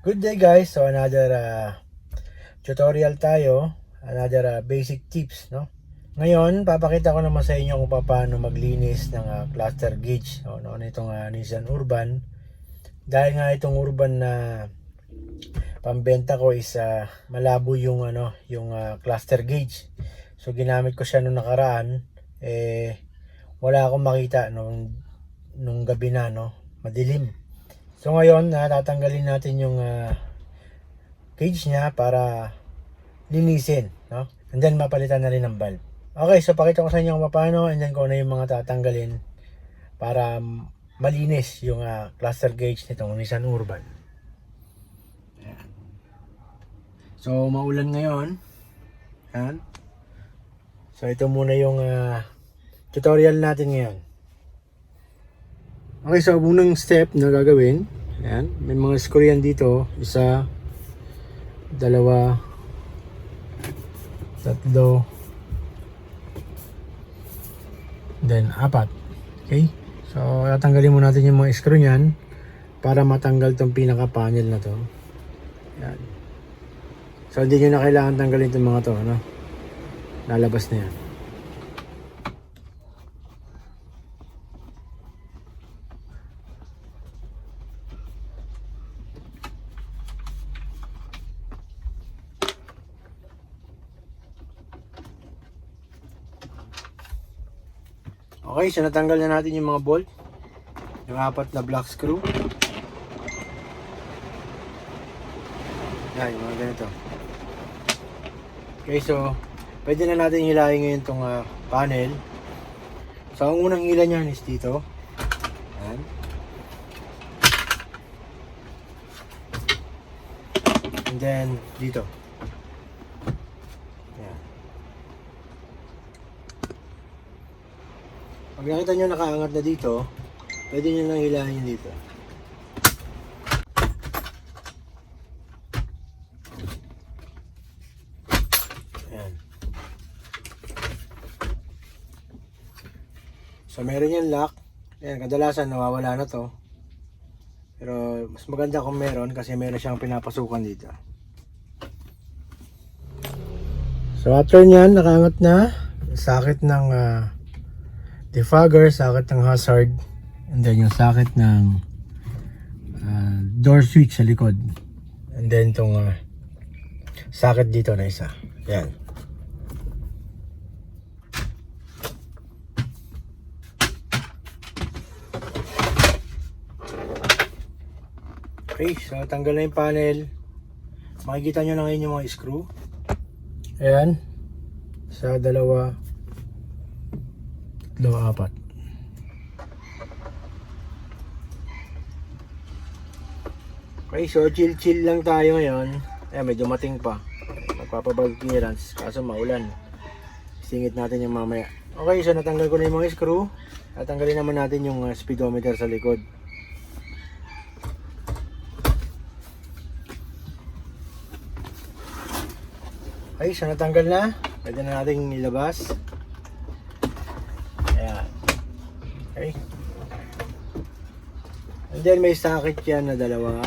Good day guys, so another tutorial tayo, another basic tips, no? Ngayon, papakita ko naman sa inyo kung paano maglinis ng cluster gauge, no, nitong Nissan Urban. Dahil nga itong Urban na pambenta ko is malabo yung cluster gauge. So ginamit ko siya nung nakaraan, wala akong makita nung gabi na, no, madilim. So ngayon, tatanggalin natin yung cage niya para linisin, no? And then mapalitan na rin ng valve. Okay, so pakita ko sa inyo kung paano, and then kung ano yung mga tatanggalin para malinis yung cluster gauge nitong Nissan Urban. Ayan. So maulan ngayon. Ayan. So ito muna yung tutorial natin ngayon. Okay, so unang step na gagawin, ayan, may mga screw yan dito, isa, dalawa, tatlo, then apat. Okay, so tatanggalin muna natin yung mga screw nyan para matanggal tong pinaka panel na to. Ayan. So hindi nyo na kailangan tanggalin itong mga to, ano? Lalabas na yan. Okay, so natanggal na natin yung mga bolt, yung apat na black screw. Yan, yung mga ganito. Okay, so pwede na natin hilahin ngayon itong panel. So ang unang hila niyan is dito. Yan. And then dito. Yan. Pag nakita nyo nakaangat na dito, pwede nyo nang hilahin yun dito. Ayan. So meron yan lock. Ayan, kadalasan nawawala na to. Pero mas maganda kung meron kasi meron siyang pinapasukan dito. So after nyan, nakaangat na. Sakit ng defogger, sakit ng hazard, and then yung sakit ng door switch sa likod, and then itong sakit dito na isa. Yan. Okay, so tanggal na yung panel. Makikita nyo na ngayon yung mga screw. Ayan, sa dalawa, apat. Okay, so chill lang tayo ngayon. May dumating pa. Magpapabag clearance kaso maulan. Singit natin yung mamaya. Okay, so natanggal ko na yung mga screw. Tatanggalin naman natin yung speedometer sa likod. Okay, so natanggal na. Pwede na natin ilabas. Ayan. Okay. And then may socket yan na dalawa.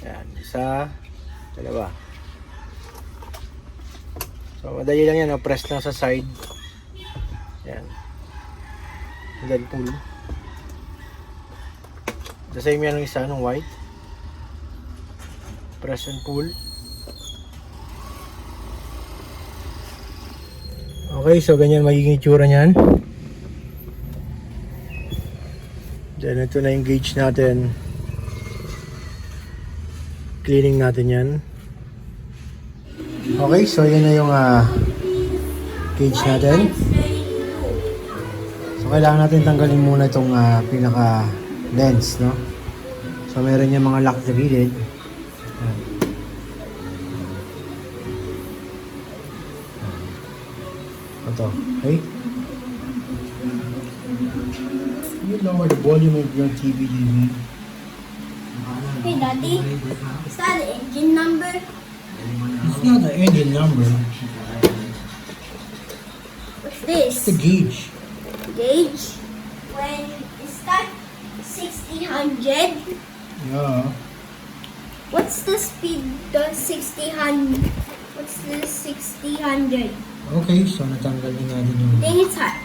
Ayan. Isa, dalawa. So madali lang yan. Press lang sa side. Ayan. And then pull. The same yan ng isa, ng white. Press and pull. Okay, so ganyan magiging itsura niyan. Then ito na yung gauge natin. Cleaning natin yan. Okay, so yan na yung gauge natin. So kailangan natin tanggalin muna itong pinaka lens, no? So meron yung mga lock sa gilid. Ito, okay? You lower the volume of your TV, Jimmy. Hey, Daddy, is that the engine number? It's not the engine number. What's this? It's the gauge. Gauge? When is that 1600? Yeah. What's the speed of 60-100? What's the 60-100? Okay, so natanggal din natin yung I think it's high.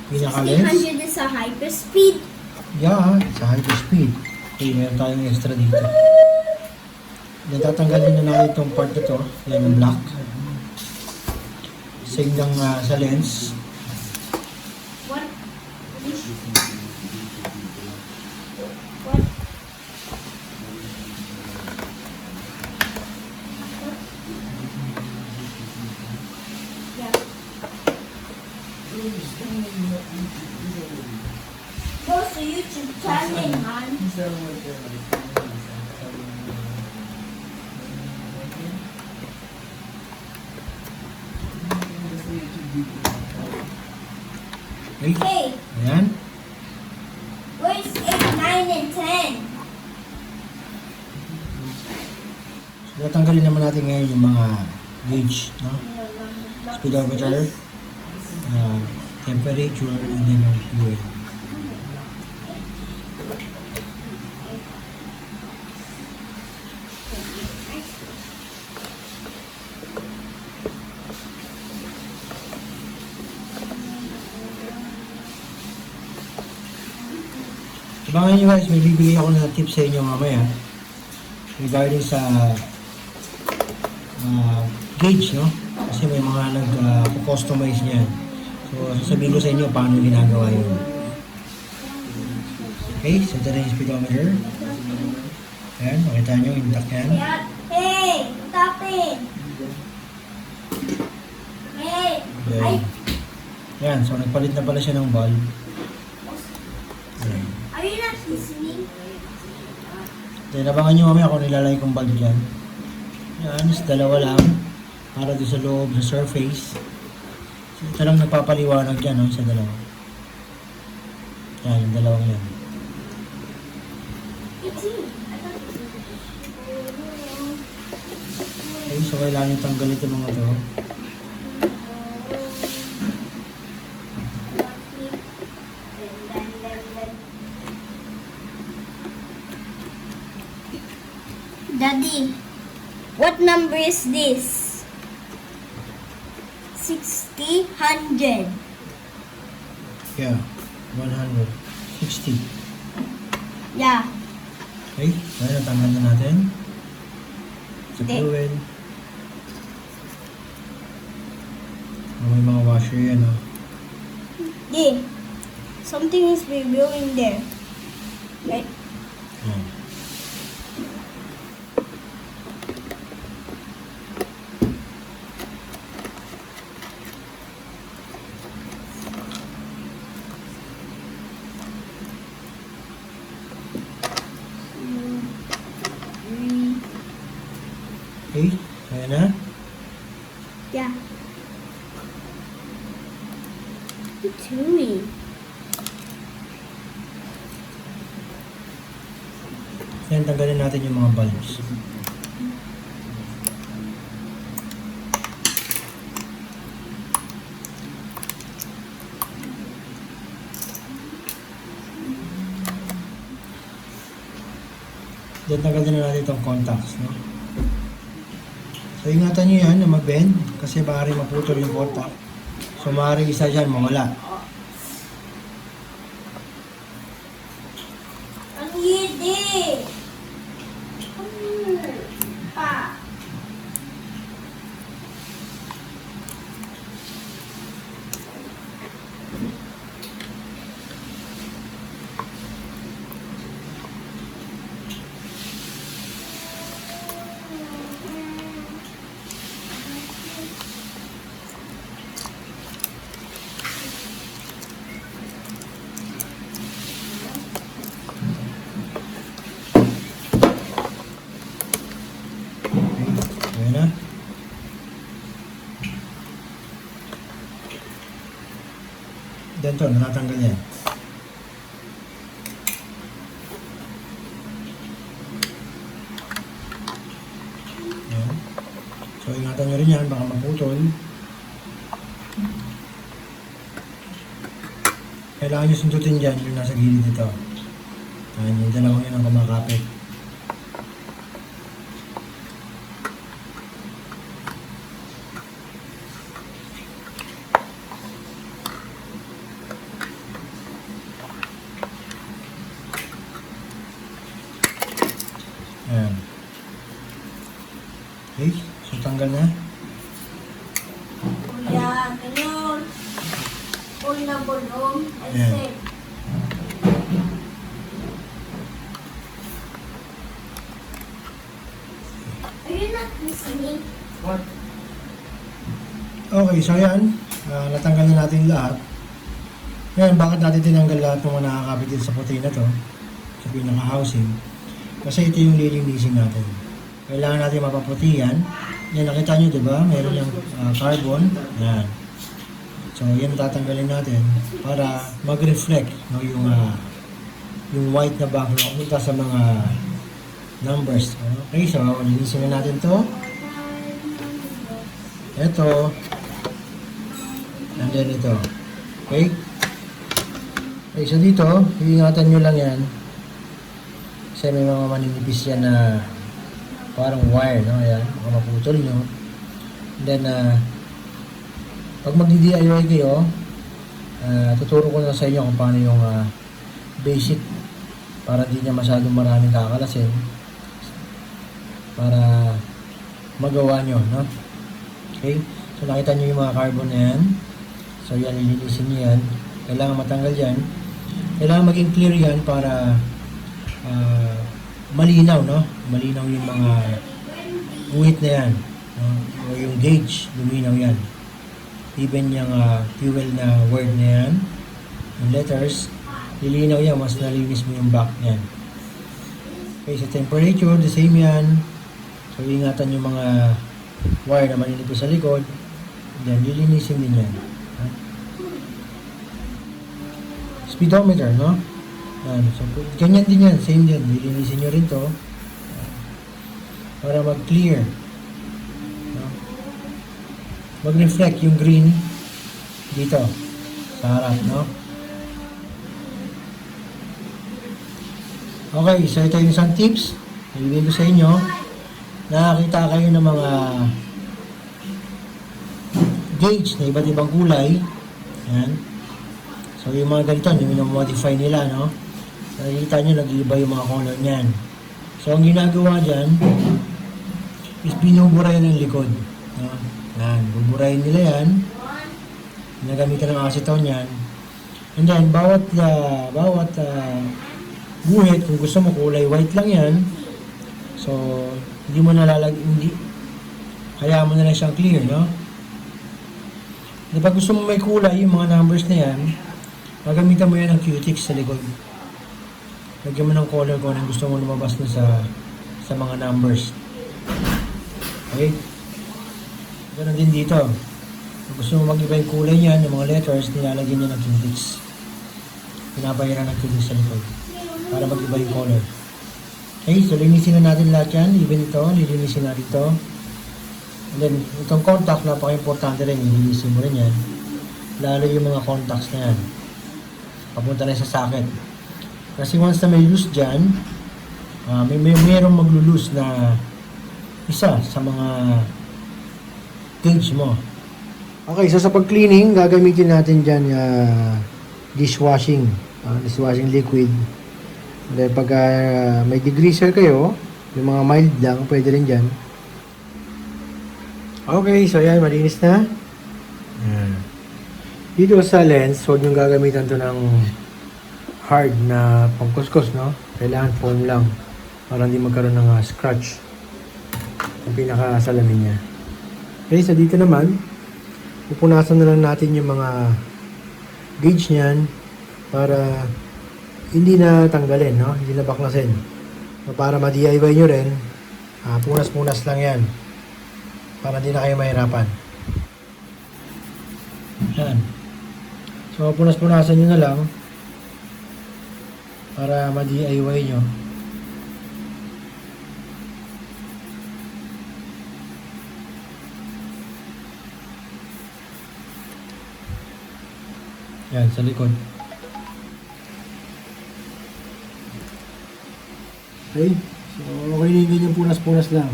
pinaka-lens. 60-100 is a hyperspeed. Yeah, sa hyperspeed. Okay, meron tayong extra dito. Natatanggalin na natin itong part na to. Yan yung black. Same lang sa lens. What? What? Yeah. Go to YouTube channel, man. Okay, Hey, ayan. where's 8, 9, and 10? So, natanggalin naman natin ngayon yung mga gauge, no? Speedometer, temperature, and then yung fuel. Abangan nyo guys, may bibigay ako na tips sa inyo mamaya regarding sa gauge, no? Kasi may mga nag-customize niyan. So, sasabihin ko sa inyo paano ginagawa yun. Okay, so ito na yung speedometer. Ayan, makita nyo, intact yan. Hey, stop it. Hey, Ayan. Ayan, so nagpalit na pala siya ng bulb. Ayan. are you not listening? Then, abangan nyo mamaya kung nilalagay kong bulb dyan. Yan, is dalawa lang. Para doon sa loob, sa surface. So, ito lang nagpapaliwanag dyan, no, sa dalawa. Yan, yung dalawang yan. It's you. Okay, so kailangan yung tanggal ito mga to. Daddy, what number is this? 60, 100. Yeah, 160. Yeah. Okay, kaya natanggal na natin. Sa Okay. fuel. May mga washer yan, oh. Yeah. Something is revealing there. Right? Yan. Okay, kaya na. Yeah. What are you doing? Yan, tanggalin natin yung mga bulbs. Then, tanggalin na natin itong contacts, no? So, ingatan nyo yan na mag-bend kasi maaari maputol yung contact. So, maaari isa dyan mawala. Ang hindi. Pa. Okay, kaya na. Then, ito, natatanggal yan. Yan. So, ingatan nyo rin yan, baka maputol. Kailangan nyo sundutin dyan yung nasa gilid dito. Yan, yung dalawang yan ang kumakapit. Yan. Okay, so tanggal na. Kuya, ganyan. Una bulong. I Yan. said. Are you not listening? What? Okay, so yan. Natanggal na natin lahat. Ngayon, bakit natin tinanggal lahat ng mga nakakapit dito sa puti na to? Sa pinaka-housing. Kasi ito yung lilinisin natin. Kailangan natin mapaputi yan. Yan, nakita nyo, di ba? Meron yung carbon. Yan. So, yan tatanggalin natin para mag-reflect no, yung white na background punta sa mga numbers. Okay, so linisin na natin to. Ito. And then ito. Okay? Okay, so dito, iingatan nyo lang yan. Kasi may mga maninipis yan na parang wire, no? Ayan, baka maputol nyo. And then, pag magdi-DIY kayo, tuturo ko na sa inyo kung paano yung basic para hindi niya masyadong maraming kakalasin para magawa nyo, no? Okay? So, nakita nyo yung mga carbon na yan. So, yan, ilinisin nyo yan. Kailangan matanggal yan. Kailangan maging clear yan para malinaw, no? Malinaw yung mga guhit na yan. No? O yung gauge, luminaw yan. Even yung fuel na word na yan, yung letters, lilinaw yan, mas nalinis mo yung back niyan. Okay, sa temperature, the same yan. So, ingatan yung mga wire na maninipis sa likod. Then, lilinisin din yan. Speedometer, no? Yan. So, ganyan din yan, same din. Lilinisin nyo rin to. Para mag-clear. No? Mag-reflect yung green dito sa harap, no? Okay, so ito yung isang tips na ibigay ko sa inyo. Nakakita kayo ng mga gauge na iba't ibang kulay. Yan. So yung mga ganito, yung minamodify nila, no? Nakikita nyo, nag-iiba yung mga color niyan. So ang ginagawa dyan is binuburayan ng likod. No? Yan, buburayin nila yan. Ginagamitan ng acetone yan. And then, bawat guhit, kung gusto mo kulay white lang yan, so hindi mo nalalagay, kaya mo na lang siyang clear, no? Kapag gusto mo may kulay, yung mga numbers na yan, magamitan mo yan ng Q-tips sa likod. Lagyan mo ng color kung anong gusto mo lumabas na sa mga numbers. Okay? Ganun din dito. Kung gusto mo mag-iba yung kulay niyan, yung mga letters, nilalagyan niya ng Q-tips. Pinapahiran ng Q-tips sa likod para mag-iba yung color. Okay, so linisin na natin lahat yan. Even ito, lilinisin natin ito. And then, itong contact, napaka-importante rin. Lilinisin mo rin yan. Lalo yung mga contacts na yan. Papunta na sa socket. Kasi once na may loose dyan, mayroong maglo-loose na isa sa mga gauge mo. Okay, so sa pag-cleaning, gagamitin natin dyan dishwashing liquid. Then pag may degreaser kayo, yung mga mild lang, pwede rin dyan. Okay, so yan, malinis na. Yan. Dito sa lens, huwag nyo gagamitan to ng hard na pangkuskus, no? Kailangan foam lang para hindi magkaroon ng scratch ang pinakasalamin niya. Okay, so dito naman, pupunasan na lang natin yung mga gauge niyan para hindi na tanggalin, no? Hindi na baklasin. So, para ma-DIY nyo rin, punas-punas lang yan. Para hindi na kayo mahirapan. Yan. So, punas-punasan nyo na lang para ma-DIY nyo. Yan, sa likod. Okay, so okay na yung ganyan punas-punas lang.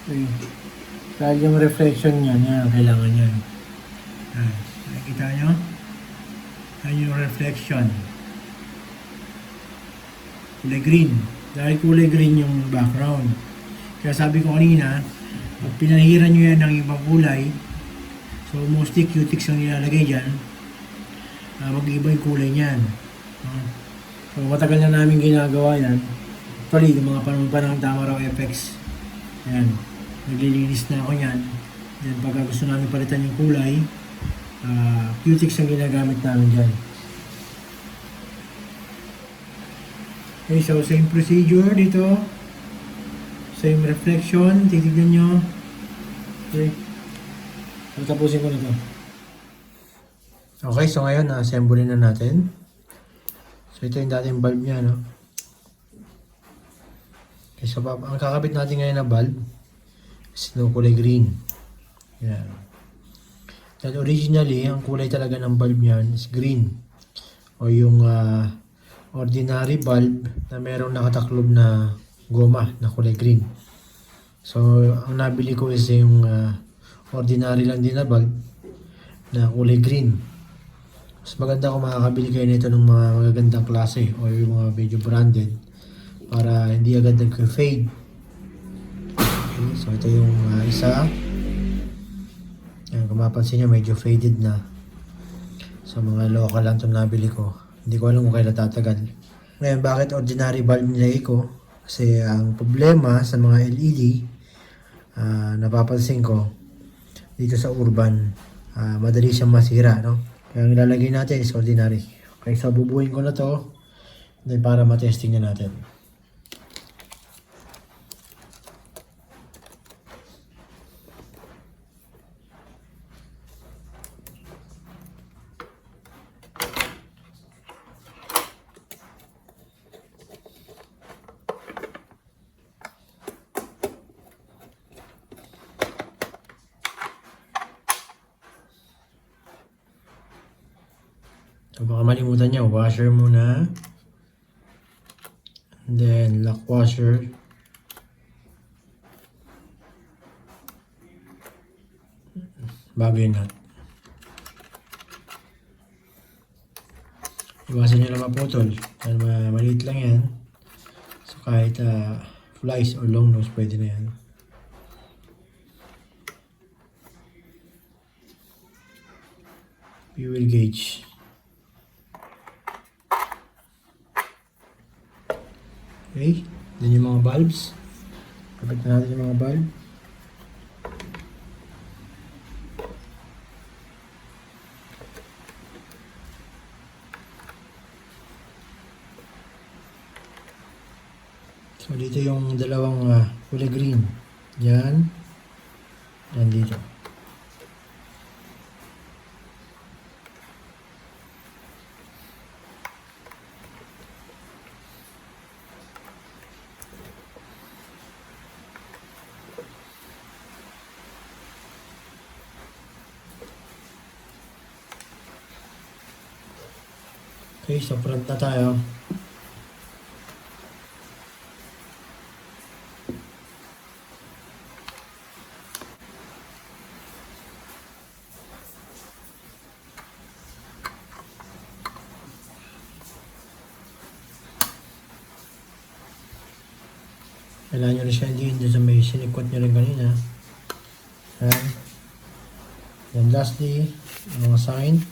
Okay. Dahil yung reflection niyan, yan, kailangan yan. Yan, nakikita nyo? Yan yung reflection. kulay green. Dahil kulay green yung background. Kaya sabi ko kanina, pag pinahiran nyo yan ng ibang kulay, so mostly cutics ang nilalagay dyan, mag-iba yung kulay niyan. So matagal na namin ginagawa yan. Actually, yung mga panahon pa ng Tamaraw FX. Ayan, naglilinis na ako yan. Then pagka gusto namin palitan yung kulay, cutics ang ginagamit namin dyan. Okay, so same procedure dito. Same reflection. Titignan nyo. Okay. So, tapusin ko na to. Okay, so ngayon, assemble na natin. So, ito yung dating bulb niya, no? Okay, so, ang kakabit natin ngayon na bulb is no kulay green. Yan. Then, originally, ang kulay talaga ng bulb niyan is green. O yung ordinary bulb na merong nakataklob na goma na kulay green. So, ang nabili ko is yung ordinary lang din na bulb na kulay green. Mas maganda kung makakabili kayo nito ng mga magagandang klase o yung mga medyo branded para hindi agad nag-fade. Okay, so, ito yung isa. Yan, kung mapansin nyo, medyo faded na. So, mga local lang itong nabili ko. Hindi ko alam kung kailan tatagal. Ngayon, bakit ordinary bulb nilagay ko? Kasi ang problema sa mga LED, napapansin ko, dito sa urban, madali siyang masira, no? Kaya ang ilalagay natin is ordinary. Okay, so bubuhin ko na to then para matesting na natin. So baka malimutan nyo, washer muna. And then lock washer. Bago yung nut. Iwasan nyo lang maputol. Dahil maliit lang yan. So kahit flies or long nose, pwede na yan. Fuel gauge. Okay, then yung mga bulbs. Kapit na natin yung mga bulb. So dito yung dalawang kulay green. Yan. Yan dito. Okay, so front na tayo. Kailangan nyo rin siya hindi sa may sinikot nyo rin kanina. Ayan. Then lastly, yung mga sign.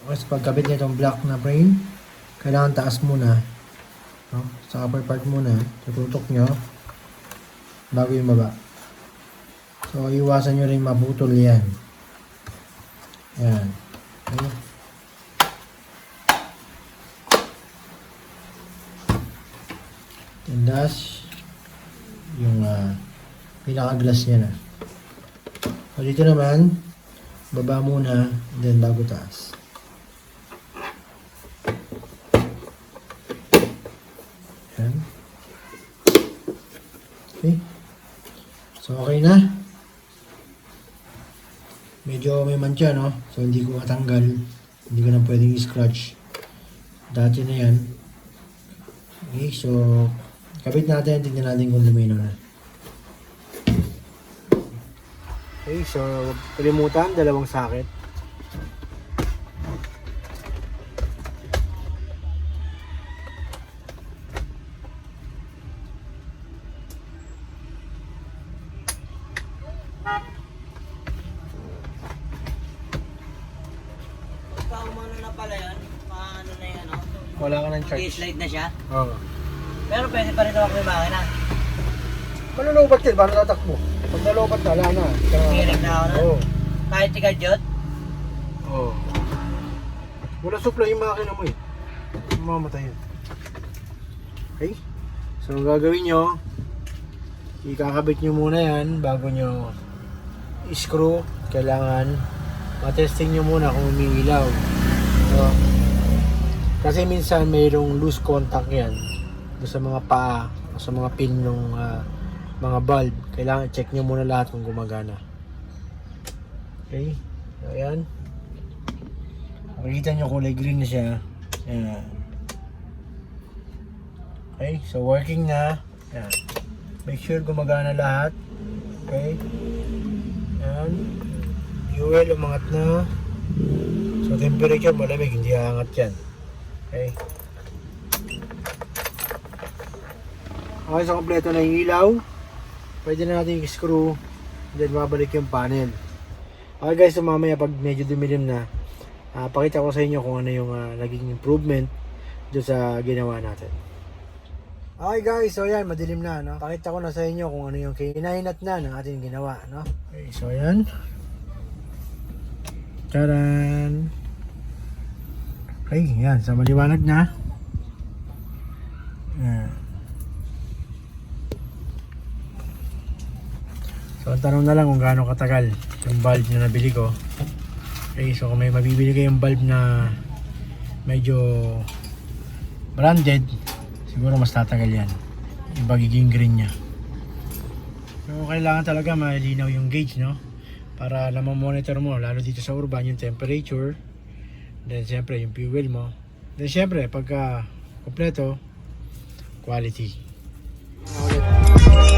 Okay, sa pagkabit nitong black na frame, kailangan taas muna, no? Sa upper part muna, tututok nyo bago yung baba. So iwasan nyo rin maputol yan. Yan. Okay. And that's yung pinaka-glass niya na. So dito naman, baba muna, then bago taas. Yan. Okay. So okay na. Medyo may mancha, no? So hindi ko matanggal. Hindi ko na pwedeng i-scratch. Dati na yan. Okay, so kabit natin, tignan natin kung luminaw na. Okay, so kalimutan, dalawang socket. Paumano na pala yun. Paano na yan, no? Wala ka ng charge. I-slide na siya. Oo. Pero pwede pa rin naman may makina. Malulupat yun, paano tatakbo? Pag nalupat na, wala na. Hirig na ako na. Oo. Kahit ikadyot. Oo. Wala supply yung makina mo eh. Mamatay yun. Okay? So, ang gagawin nyo, ikakabit nyo muna yan bago nyo i-screw. Kailangan matesting nyo muna kung umiilaw. So, kasi minsan mayroong loose contact yan doon sa mga paa o sa mga pin ng mga bulb. Kailangan check nyo muna lahat kung gumagana. Okay? So, ayan. Makikita nyo kulay green na siya. Ayan. Okay, so working na. Ayan. Make sure gumagana lahat. Okay. Ayan. Fuel, umangat na. So temperature, malamig. Hindi aangat yan. Okay. Okay, so kompleto na yung ilaw. Pwede na natin i-screw. Then mabalik yung panel. Okay guys, so mamaya pag medyo dumilim na, pakita ko sa inyo kung ano yung naging improvement doon sa ginawa natin. Okay guys, so yan, madilim na, no? Pakita ko na sa inyo kung ano yung kinahinat na ng ating ginawa, no? Okay, so yan. Taran! Okay, yan, so maliwanag na. Yan. So ang tanong na lang kung gaano katagal yung bulb na nabili ko. Okay, so kung may mabibili kayong bulb na medyo branded, siguro mas tatagal yan yung magiging green nya. So kailangan talaga malinaw yung gauge, no? Para na monitor mo, lalo dito sa urban, yung temperature, then siyempre yung fuel mo, then siyempre pagka kompleto, quality. Ulit.